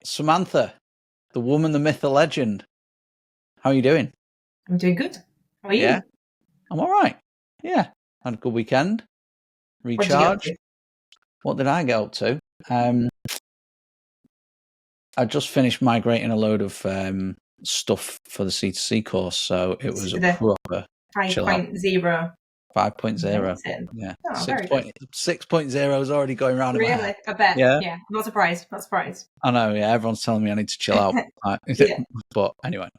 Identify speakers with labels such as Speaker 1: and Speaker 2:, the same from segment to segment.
Speaker 1: Samantha, the woman, the myth, the legend. How are you doing?
Speaker 2: I'm doing good. How are you?
Speaker 1: Yeah, I'm all right. Yeah, had a good weekend.
Speaker 2: What did you get up
Speaker 1: Recharged.
Speaker 2: to?
Speaker 1: What did I get up to? I just finished migrating a load of stuff for the C2C course, so it was a
Speaker 2: The
Speaker 1: proper chill out.
Speaker 2: 5.0.
Speaker 1: 5.0.
Speaker 2: Amazing.
Speaker 1: Yeah,
Speaker 2: Oh, very good.
Speaker 1: 6.0 is already going around in my head.
Speaker 2: Really? I bet.
Speaker 1: Yeah,
Speaker 2: Yeah. Not surprised. Not surprised.
Speaker 1: I know. Yeah, everyone's telling me I need to chill out.
Speaker 2: Yeah.
Speaker 1: But anyway.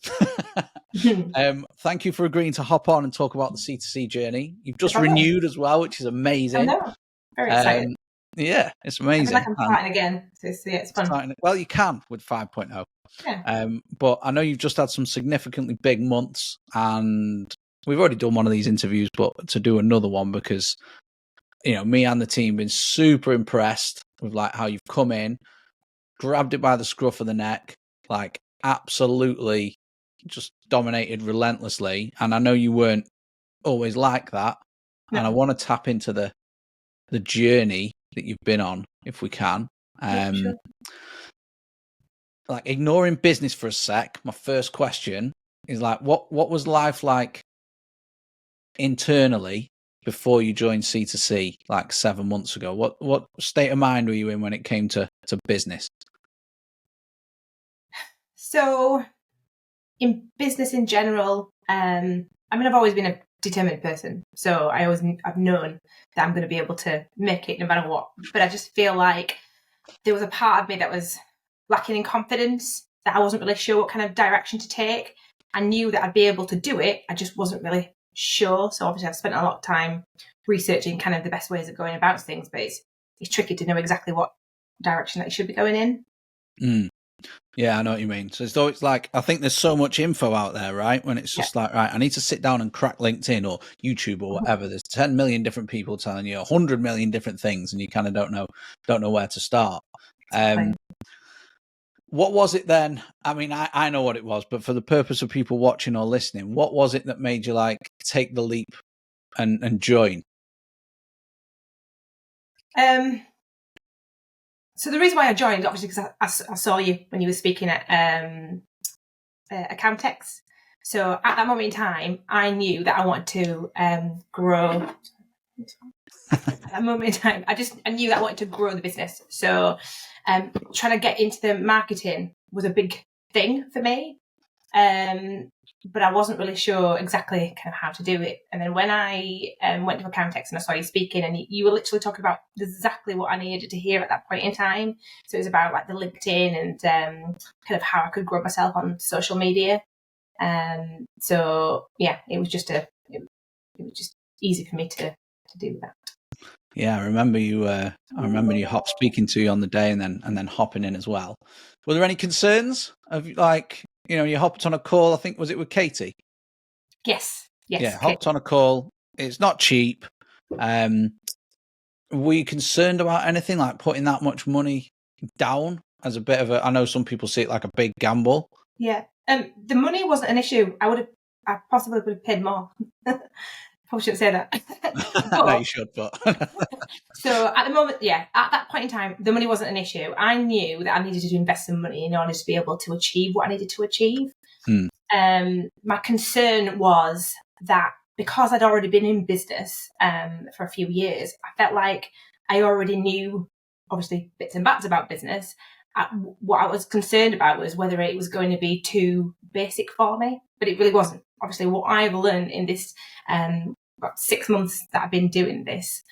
Speaker 2: No
Speaker 1: Thank you for agreeing to hop on and talk about the C2C journey. You've just
Speaker 2: problem.
Speaker 1: renewed as well, which is
Speaker 2: Oh,
Speaker 1: amazing.
Speaker 2: no. Very excited.
Speaker 1: Yeah, it's
Speaker 2: I feel like
Speaker 1: amazing.
Speaker 2: I'm
Speaker 1: And
Speaker 2: starting again. So it's fun.
Speaker 1: well, you can with 5.0.
Speaker 2: Yeah.
Speaker 1: But I know you've just had some significantly big months, and we've already done one of these interviews, but to do another one because me and the team been super impressed with like how you've come in, grabbed it by the scruff of the neck, like absolutely just dominated relentlessly. And I know you weren't always like that, and I
Speaker 2: No.
Speaker 1: want to tap into the journey that you've been on if we can.
Speaker 2: Yeah, sure.
Speaker 1: Like ignoring business for a sec, my first question is like, what was life like internally before you joined C2C like 7 months ago? What state of mind were you in when it came to business?
Speaker 2: So, in business in general, I've always been a determined person. So I've known that I'm going to be able to make it no matter what. But I just feel like there was a part of me that was lacking in confidence, that I wasn't really sure what kind of direction to take. I knew that I'd be able to do it. I just wasn't really sure. So obviously I've spent a lot of time researching kind of the best ways of going about things, but it's tricky to know exactly what direction that you should be going in.
Speaker 1: Mm. Yeah, I know what you mean. So it's like, I think there's so much info out there, right? When it's just like, right, I need to sit down and crack LinkedIn or YouTube or whatever. There's 10 million different people telling you 100 million different things, and you kind of don't know where to start. What was it then? I mean, I know what it was, but for the purpose of people watching or listening, what was it that made you like take the leap and join?
Speaker 2: So the reason why I joined, obviously, because I saw you when you were speaking at Accountex. So at that moment in time, I knew that I wanted to grow. At that moment in time, I knew that I wanted to grow the business. So trying to get into the marketing was a big thing for me. But I wasn't really sure exactly kind of how to do it. And then when I went to Accountex and I saw you speaking, and you were literally talking about exactly what I needed to hear at that point in time. So it was about like the LinkedIn and kind of how I could grow myself on social media. So yeah, it was just easy for me to do that.
Speaker 1: Yeah, I remember you. I remember you speaking to you on the day, and then hopping in as well. Were there any concerns of like you hopped on a call? I think was it with Katie?
Speaker 2: Yes.
Speaker 1: Yeah, hopped on a call. It's not cheap. Were you concerned about anything like putting that much money down as a bit of a? I know some people see it like a big gamble.
Speaker 2: Yeah. The money wasn't an issue. I possibly would have paid more. Probably shouldn't say that.
Speaker 1: No, you should, but
Speaker 2: so at the moment, yeah, at that point in time, the money wasn't an issue. I knew that I needed to invest some money in order to be able to achieve what I needed to achieve. My concern was that because I'd already been in business for a few years, I felt like I already knew, obviously, bits and bats about business. What I was concerned about was whether it was going to be too basic for me, but it really wasn't. Obviously, what I've learned in this about 6 months that I've been doing this,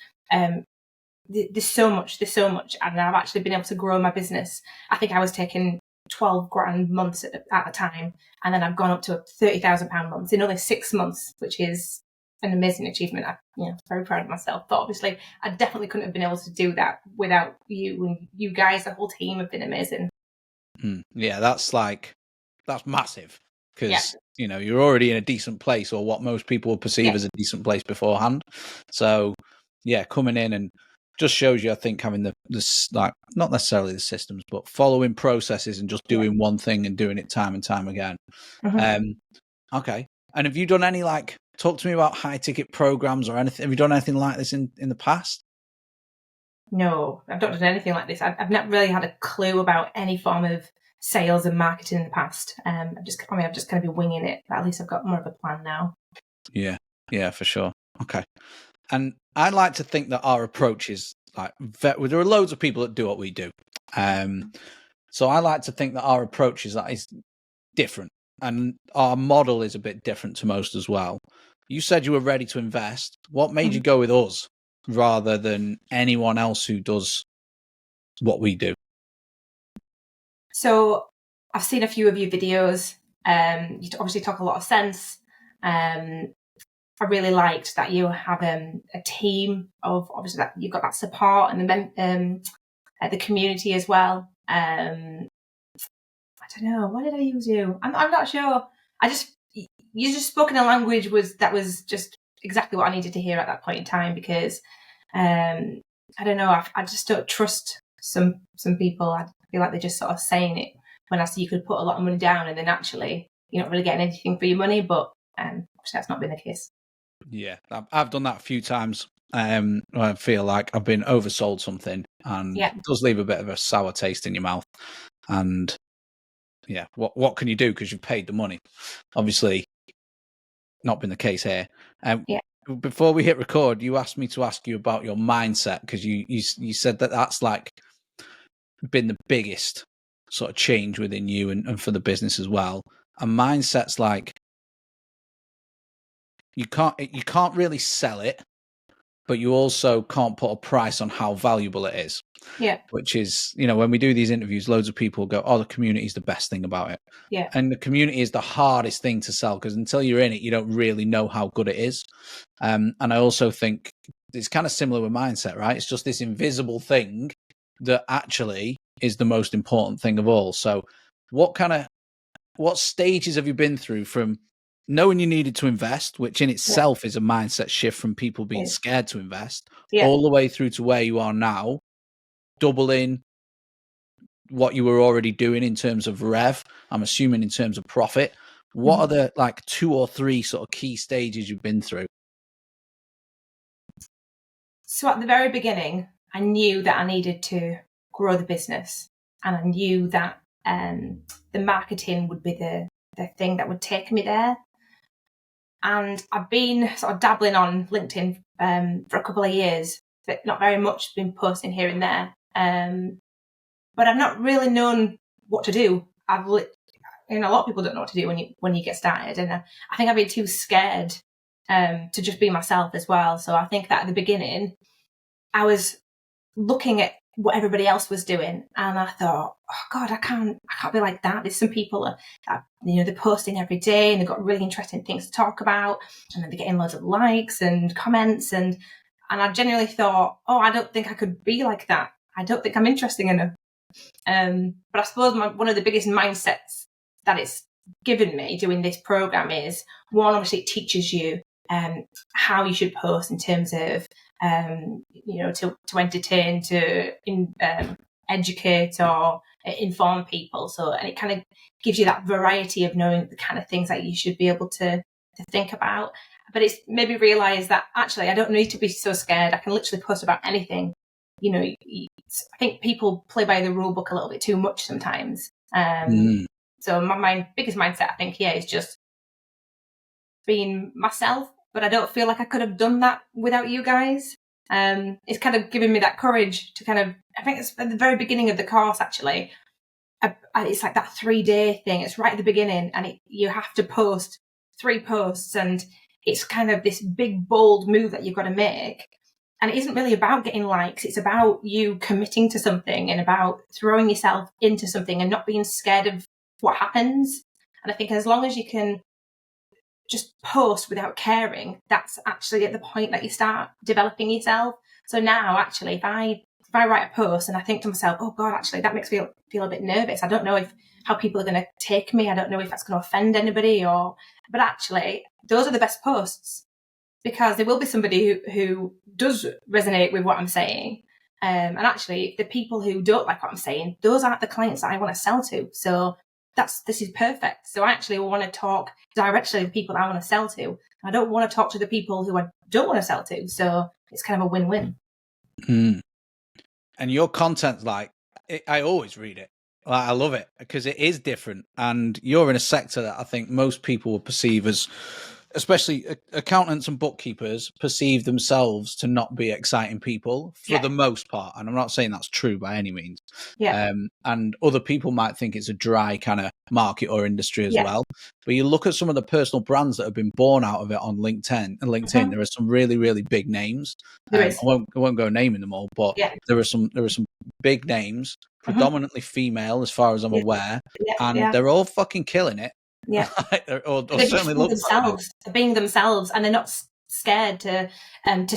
Speaker 2: there's so much, and I've actually been able to grow my business. I think I was taking 12 grand months at the time, and then I've gone up to £30,000 months in only 6 months, which is an amazing achievement. I'm very proud of myself. But obviously, I definitely couldn't have been able to do that without you, and you guys, the whole team, have been amazing.
Speaker 1: Yeah, that's massive because you're already in a decent place, or what most people will perceive as a decent place beforehand. So yeah, coming in and just shows you, I think, having this like not necessarily the systems, but following processes and just doing one thing and doing it time and time again. Okay. And have you done any talk to me about high ticket programs or anything? Have you done anything like this in the past?
Speaker 2: No, I've not done anything like this. I've not really had a clue about any form of sales and marketing in the past. I've just kind of been winging it, but at least I've got more of a plan now.
Speaker 1: Yeah, for sure. Okay. And I like to think that our approach is like, there are loads of people that do what we do. So I like to think that our approach is different, and our model is a bit different to most as well. You said you were ready to invest. What made you go with us rather than anyone else who does what we do?
Speaker 2: So I've seen a few of your videos. You obviously talk a lot of sense. I really liked that you have a team of, obviously, that you've got that support and the community as well. I don't know, why did I use you? I'm not sure. You just spoke in a language that was just exactly what I needed to hear at that point in time, because I don't know, I just don't trust some people. I feel like they're just sort of saying it when I see you could put a lot of money down and then actually you're not really getting anything for your money. But obviously that's not been the case.
Speaker 1: Yeah, I've done that a few times. I feel like I've been oversold something, and it does leave a bit of a sour taste in your mouth. And yeah, what can you do because you've paid the money? Obviously, not been the case here. Before we hit record, you asked me to ask you about your mindset, because you said that's like been the biggest sort of change within you and for the business as well. And mindset's like, you can't really sell it, but you also can't put a price on how valuable it is.
Speaker 2: Yeah.
Speaker 1: Which is, when we do these interviews, loads of people go, oh, the community is the best thing about it.
Speaker 2: Yeah.
Speaker 1: And the community is the hardest thing to sell, because until you're in it, you don't really know how good it is. And I also think it's kind of similar with mindset, right? It's just this invisible thing that actually is the most important thing of all. So what stages have you been through from knowing you needed to invest, which in itself is a mindset shift from people being scared to invest, all the way through to where you are now, doubling what you were already doing in terms of rev, I'm assuming in terms of profit? What are the like 2 or 3 sort of key stages you've been through?
Speaker 2: So at the very beginning, I knew that I needed to grow the business, and I knew that the marketing would be the thing that would take me there. And I've been sort of dabbling on LinkedIn for a couple of years, but not very much, been posting here and there. But I've not really known what to do. A lot of people don't know what to do when you get started. And I think I've been too scared to just be myself as well. So I think that at the beginning, I was looking at what everybody else was doing, and I thought, oh God, I can't be like that. There's some people that they're posting every day and they've got really interesting things to talk about, and then they're getting loads of likes and comments, and I genuinely thought, oh, I don't think I could be like that. I don't think I'm interesting enough. But I suppose one of the biggest mindsets that it's given me doing this program is, one, obviously it teaches you how you should post in terms of to entertain, to educate or inform people. So, and it kind of gives you that variety of knowing the kind of things that you should be able to think about. But it's made me realise that actually I don't need to be so scared. I can literally post about anything. I think people play by the rule book a little bit too much sometimes. So my biggest mindset, I think, is just being myself. But I don't feel like I could have done that without you guys. It's kind of given me that courage to kind of, I think it's at the very beginning of the course, actually. It's like that 3-day thing. It's right at the beginning, and you have to post 3 posts, and it's kind of this big, bold move that you've got to make. And it isn't really about getting likes. It's about you committing to something and about throwing yourself into something and not being scared of what happens. And I think as long as you can just post without caring, that's actually at the point that you start developing yourself. So now, actually, if I write a post and I think to myself, oh God, actually, that makes me feel a bit nervous. I don't know how people are going to take me. I don't know if that's going to offend anybody, but actually, those are the best posts, because there will be somebody who does resonate with what I'm saying. And actually, the people who don't like what I'm saying, those aren't the clients that I want to sell to. So this is perfect. So I actually want to talk directly to the people I want to sell to. I don't want to talk to the people who I don't want to sell to. So it's kind of a win-win.
Speaker 1: And your content, I always read it. I love it because it is different, and you're in a sector that I think most people would perceive as, especially accountants and bookkeepers, perceive themselves to not be exciting people for the most part. And I'm not saying that's true by any means. And other people might think it's a dry kind of market or industry as well. But you look at some of the personal brands that have been born out of it on LinkedIn. There are some really, really big names. I won't go naming them all, but there are some big names, predominantly female, as far as I'm aware, and they're all fucking killing it.
Speaker 2: Yeah,
Speaker 1: or certainly look
Speaker 2: themselves, being themselves, and they're not scared to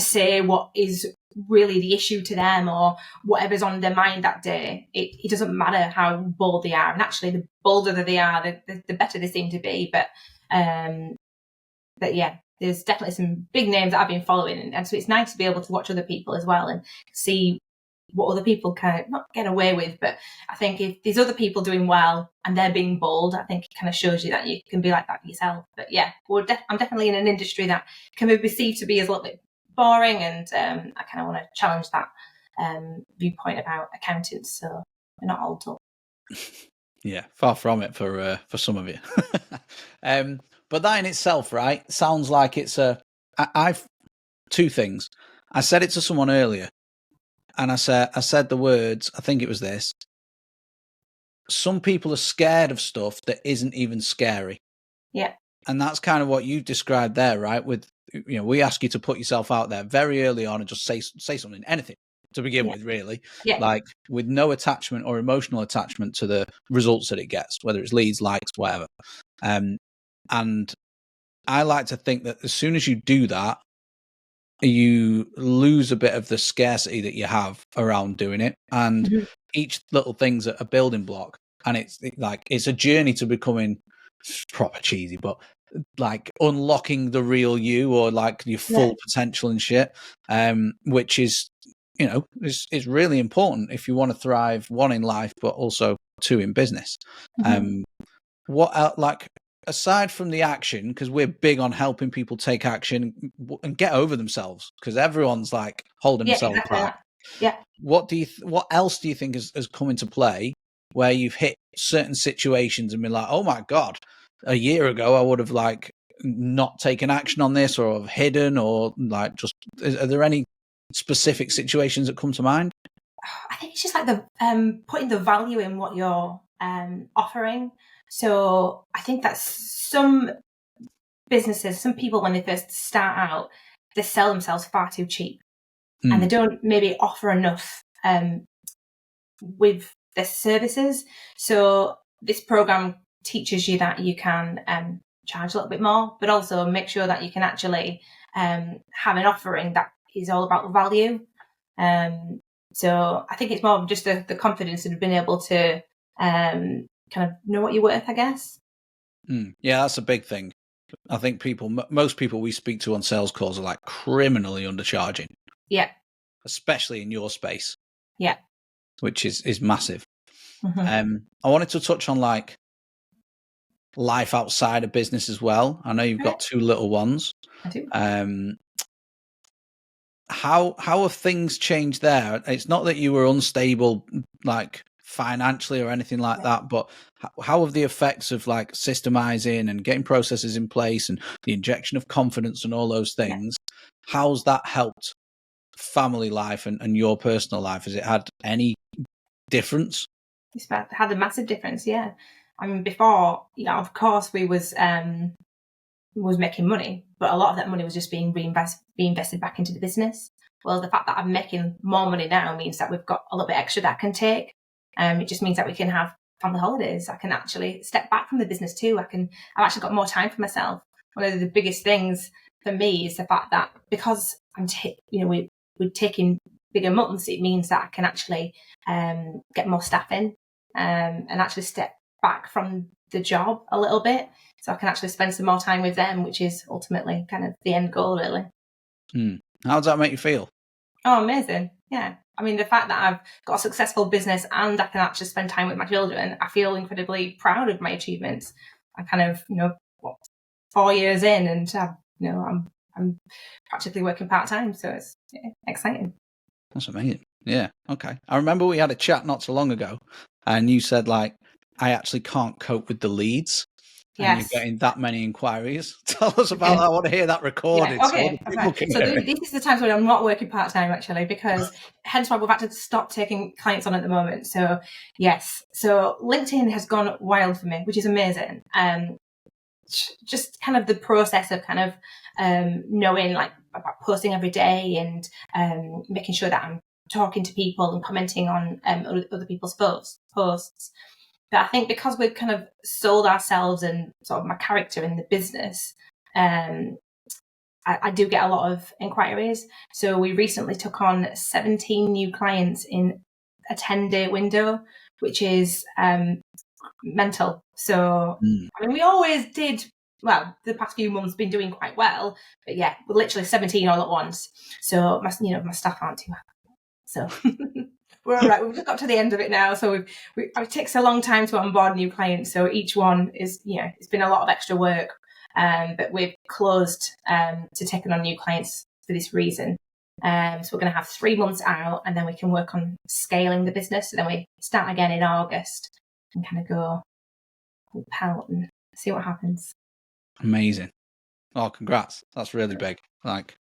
Speaker 2: say what is really the issue to them or whatever's on their mind that day. It doesn't matter how bold they are, and actually, the bolder that they are, the better they seem to be. But yeah, there's definitely some big names that I've been following, and so it's nice to be able to watch other people as well and see what other people kind of not get away with. But I think if there's other people doing well and they're being bold, I think it kind of shows you that you can be like that yourself. But yeah, I'm definitely in an industry that can be perceived to be as a little bit boring, and I kind of want to challenge that viewpoint about accountants, so we're not all dull.
Speaker 1: Yeah, far from it for some of you. But that in itself, right, sounds like it's I've two things. I said it to someone earlier. And I said the words, I think it was this. Some people are scared of stuff that isn't even scary.
Speaker 2: Yeah.
Speaker 1: And that's kind of what you described there, right? With, we ask you to put yourself out there very early on and just say something, anything to begin with, really.
Speaker 2: Yeah.
Speaker 1: Like with no attachment or emotional attachment to the results that it gets, whether it's leads, likes, whatever. And I like to think that as soon as you do that, you lose a bit of the scarcity that you have around doing it, and each little thing's a building block, and it's a journey to becoming proper cheesy, but like unlocking the real you, or like your full potential and shit, which is is really important if you want to thrive, one, in life, but also two, in business. Aside from the action, because we're big on helping people take action and get over themselves, because everyone's like holding themselves back.
Speaker 2: Yeah.
Speaker 1: What else do you think has come into play where you've hit certain situations and been like, oh my God, a year ago I would have like not taken action on this, or have hidden, or like just, are there any specific situations that come to mind?
Speaker 2: I think it's just like the putting the value in what you're offering. So I think that some businesses, some people, when they first start out, they sell themselves far too cheap, and they don't maybe offer enough with their services. So this program teaches you that you can charge a little bit more, but also make sure that you can actually have an offering that is all about value. So I think it's more of just the confidence of being able to kind of know what you're worth, I guess.
Speaker 1: Yeah, that's a big thing. I think most people we speak to on sales calls are like criminally undercharging.
Speaker 2: Yeah.
Speaker 1: Especially in your space.
Speaker 2: Yeah.
Speaker 1: Which is massive. I wanted to touch on like life outside of business as well. I know you've got two little ones.
Speaker 2: I do.
Speaker 1: How have things changed there? It's not that you were unstable, like financially or anything like that, but how have the effects of like systemizing and getting processes in place and the injection of confidence and all those things, how's that helped family life and your personal life? Has it had any difference?
Speaker 2: It's had a massive difference, yeah. I mean, before, of course, we was making money, but a lot of that money was just being reinvested back into the business. Well, the fact that I'm making more money now means that we've got a little bit extra that I can take. It just means that we can have family holidays. I can actually step back from the business too. I've actually got more time for myself. One of the biggest things for me is the fact that because we're taking bigger months, it means that I can actually get more staff in and actually step back from the job a little bit, so I can actually spend some more time with them, which is ultimately kind of the end goal, really.
Speaker 1: How does that make you feel?
Speaker 2: Oh, amazing. Yeah. I mean, the fact that I've got a successful business and I can actually spend time with my children, I feel incredibly proud of my achievements. I kind of, 4 years in, and I'm practically working part-time, so it's exciting.
Speaker 1: That's amazing. Yeah. Okay. I remember we had a chat not so long ago, and you said like, I actually can't cope with the leads. And you're getting that many inquiries. Tell us about that. I want to hear that recorded.
Speaker 2: Yeah, okay. So this is the times when I'm not working part-time, actually, because hence why we've had to stop taking clients on at the moment. So yes, so LinkedIn has gone wild for me, which is amazing. Just kind of the process of kind of knowing like about posting every day and making sure that I'm talking to people and commenting on other people's posts. But I think because we've kind of sold ourselves and sort of my character in the business, I do get a lot of inquiries. So we recently took on 17 new clients in a 10-day window, which is mental. So, I mean, we always did, well, the past few months been doing quite well, but yeah, we're literally 17 all at once. So, my staff aren't too happy. So we're all right. We've just got to the end of it now. So it takes a long time to onboard new clients. So each one is, it's been a lot of extra work. But we've closed to taking on new clients for this reason. So we're going to have 3 months out, and then we can work on scaling the business. So then we start again in August and kind of go pelt and see what happens.
Speaker 1: Amazing. Oh, congrats. That's really big. Like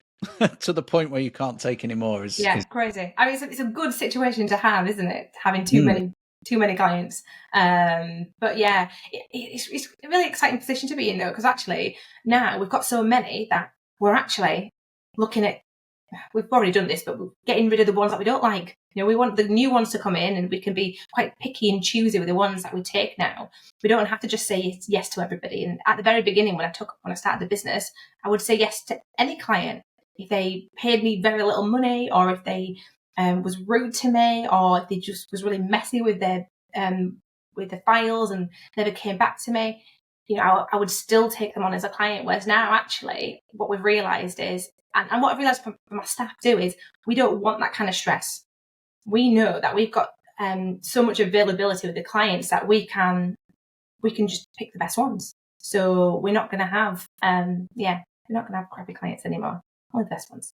Speaker 1: to the point where you can't take any more is
Speaker 2: crazy. I mean, it's a good situation to have, isn't it? Having too many clients. But yeah, it's a really exciting position to be in, though, because actually now we've got so many that we're actually looking at, we've already done this, but we're getting rid of the ones that we don't like. We want the new ones to come in, and we can be quite picky and choosy with the ones that we take now. We don't have to just say yes to everybody. And at the very beginning, when I started the business, I would say yes to any client. If they paid me very little money, or if they was rude to me, or if they just was really messy with their with the files and never came back to me, I would still take them on as a client. Whereas now, actually, what we've realised is, and what I've realised from my staff do, is we don't want that kind of stress. We know that we've got so much availability with the clients that we can just pick the best ones. So we're not going to have we're not going to have crappy clients anymore. Only the best ones.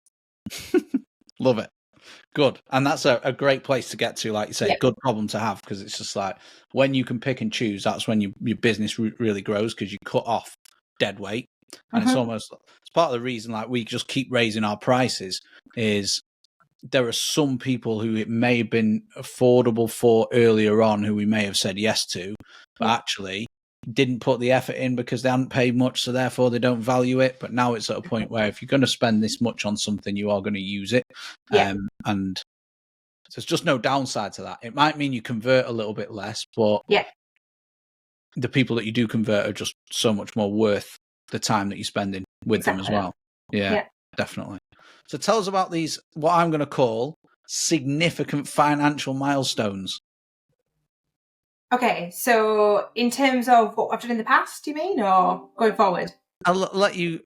Speaker 1: Love it. Good. And that's a great place to get to, like you say, good problem to have, because it's just like when you can pick and choose, that's when your business really grows, because you cut off dead weight. And it's part of the reason like we just keep raising our prices is there are some people who it may have been affordable for earlier on who we may have said yes to, but actually didn't put the effort in because they hadn't paid much, so therefore they don't value it. But now it's at a point where if you're going to spend this much on something, you are going to use it. And there's just no downside to that. It might mean you convert a little bit less, but the people that you do convert are just so much more worth the time that you're spending with them as well. Yeah, definitely. So tell us about these, what I'm going to call significant financial milestones.
Speaker 2: Okay, so in terms of what I've done in the past, you mean, or going forward?
Speaker 1: I'll let you,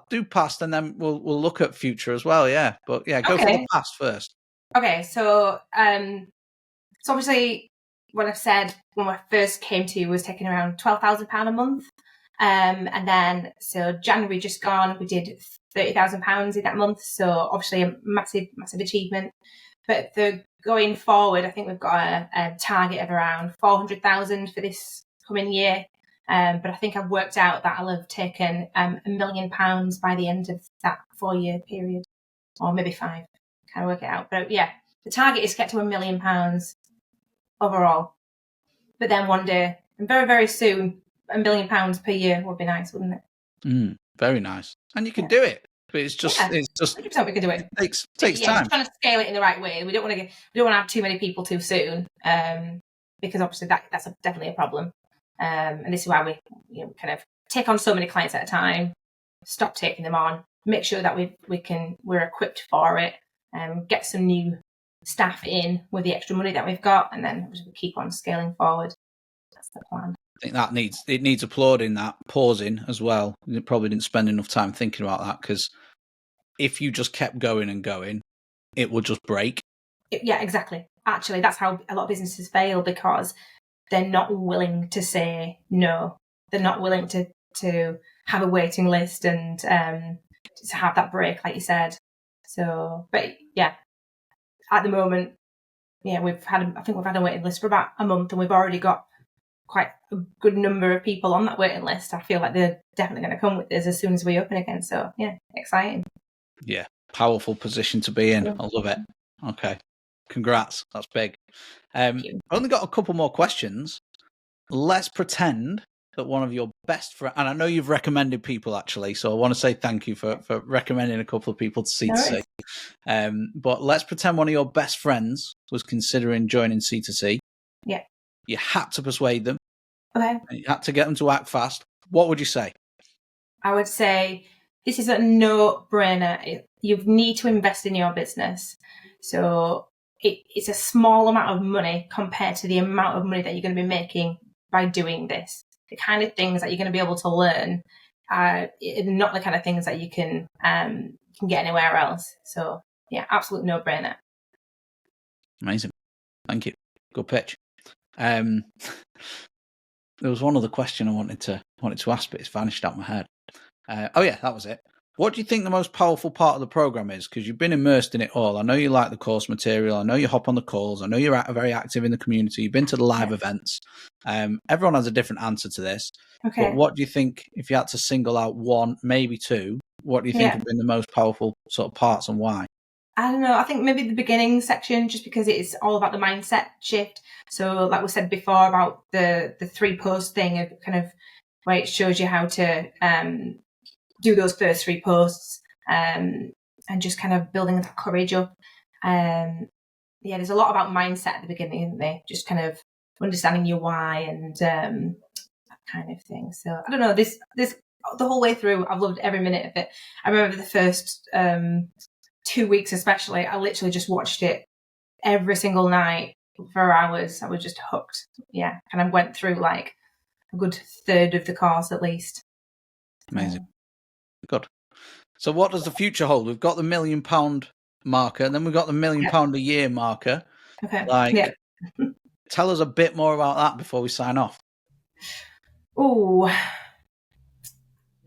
Speaker 1: do past, and then we'll look at future as well, yeah. But yeah, go for the past first.
Speaker 2: Okay, so obviously what I've said when I first came to you was taking around £12,000 a month. And then, so January just gone, we did £30,000 in that month. So obviously a massive, massive achievement. But going forward, I think we've got a target of around 400,000 for this coming year. But I think I've worked out that I'll have taken £1 million by the end of that 4-year period, or maybe 5. Can't work it out. But yeah, the target is to get to £1 million overall. But then one day, and very, very soon, £1 million per year would be nice, wouldn't it?
Speaker 1: Very nice. And you can do it. But it's just
Speaker 2: 100% we can do it.
Speaker 1: It takes time.
Speaker 2: Trying to scale it in the right way. We don't want to have too many people too soon, because obviously that's definitely a problem. And this is why we kind of take on so many clients at a time, stop taking them on, make sure that we're equipped for it, get some new staff in with the extra money that we've got, and then we keep on scaling forward. That's the plan.
Speaker 1: I think it needs applauding, that pausing as well. You probably didn't spend enough time thinking about that, because if you just kept going and going, it would just break.
Speaker 2: Yeah, exactly. Actually, that's how a lot of businesses fail, because they're not willing to say no. They're not willing to have a waiting list and to have that break, like you said. So, but yeah, at the moment, I think we've had a waiting list for about a month, and we've already got quite a good number of people on that waiting list. I feel like they're definitely going to come with us as soon as we open again. So yeah, exciting.
Speaker 1: Yeah, powerful position to be in. I love it. Okay, congrats. That's big. I've only got a couple more questions. Let's pretend that one of your best friends, and I know you've recommended people actually, so I want to say thank you for recommending a couple of people to C2C. But let's pretend one of your best friends was considering joining C2C.
Speaker 2: Yeah.
Speaker 1: You had to persuade them.
Speaker 2: Okay.
Speaker 1: And you had to get them to act fast. What would you say?
Speaker 2: I would say this is a no-brainer. You need to invest in your business. So it's a small amount of money compared to the amount of money that you're going to be making by doing this. The kind of things that you're going to be able to learn are not the kind of things that you can get anywhere else. So yeah, absolute no-brainer.
Speaker 1: Amazing. Thank you. Good pitch. There was one other question I wanted to ask, but it's vanished out of my head. Oh yeah, that was it. What do you think the most powerful part of the program is? Because you've been immersed in it all. I know you like the course material. I know you hop on the calls. I know you're very active in the community. You've been to the live events. Everyone has a different answer to this.
Speaker 2: Okay.
Speaker 1: But what do you think, if you had to single out one, maybe two, what do you think have been the most powerful sort of parts and why?
Speaker 2: I don't know. I think maybe the beginning section, just because it's all about the mindset shift. So like we said before about the 3-post thing, of kind of where it shows you how to do those first 3 posts and just kind of building that courage up. There's a lot about mindset at the beginning, isn't there? Just kind of understanding your why and that kind of thing. So I don't know, this the whole way through, I've loved every minute of it. I remember the first 2 weeks especially, I literally just watched it every single night for hours. I was just hooked. Yeah, and I went through like a good third of the course at least.
Speaker 1: Amazing. Good. So what does the future hold? We've got the £1 million marker, and then we've got the £1 million a year marker.
Speaker 2: Okay.
Speaker 1: Tell us a bit more about that before we sign off.
Speaker 2: Oh,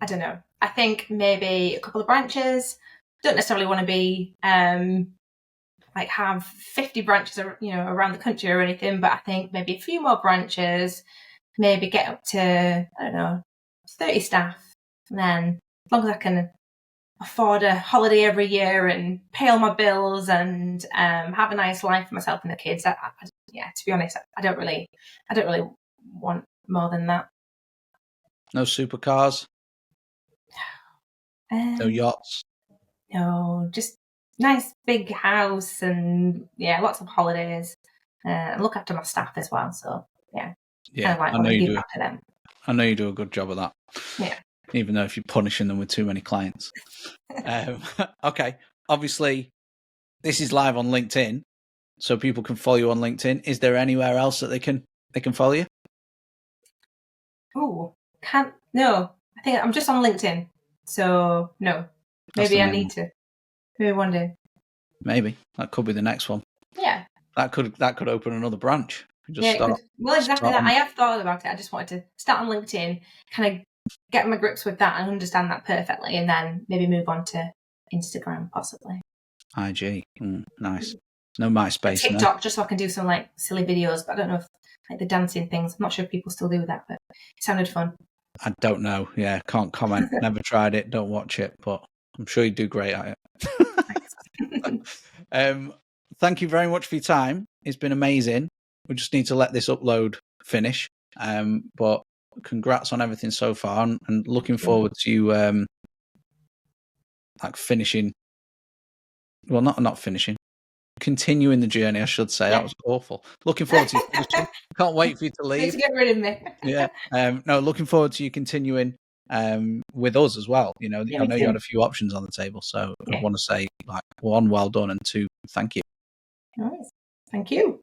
Speaker 2: I don't know. I think maybe a couple of branches. Don't necessarily want to be like have 50 branches, around the country or anything. But I think maybe a few more branches. Maybe get up to 30 staff, and then as long as I can afford a holiday every year and pay all my bills and have a nice life for myself and the kids. To be honest, I don't really want more than that.
Speaker 1: No supercars. No yachts.
Speaker 2: No, just nice big house and lots of holidays. And look after my staff as well. So
Speaker 1: yeah,
Speaker 2: I know you do. Back to them.
Speaker 1: I know you do a good job of that.
Speaker 2: Yeah.
Speaker 1: Even though if you're punishing them with too many clients. Okay. Obviously, this is live on LinkedIn, so people can follow you on LinkedIn. Is there anywhere else that they can follow you?
Speaker 2: Oh, no. I think I'm just on LinkedIn. So no. Maybe I need to. Maybe one day.
Speaker 1: Maybe that could be the next one.
Speaker 2: Yeah.
Speaker 1: That could open another branch.
Speaker 2: Well, exactly that. I have thought about it. I just wanted to start on LinkedIn, kind of get my grips with that and understand that perfectly, and then maybe move on to Instagram possibly.
Speaker 1: IG, nice. No MySpace.
Speaker 2: TikTok, just so I can do some like silly videos, but I don't know if like the dancing things. I'm not sure if people still do that, but it sounded fun.
Speaker 1: I don't know. Yeah, can't comment. Never tried it. Don't watch it, but I'm sure you do great at it. Thank you very much for your time. It's been amazing. We just need to let this upload finish. But congrats on everything so far, and looking forward to you finishing. Well, not finishing. Continuing the journey, I should say. That was awful. Looking forward to you finishing. Can't wait for you to leave.
Speaker 2: To get rid of me.
Speaker 1: Yeah. No, looking forward to you continuing with us as well. I know you had a few options on the table, so I want to say, 1, well done, and 2, thank you.
Speaker 2: Nice. Thank you.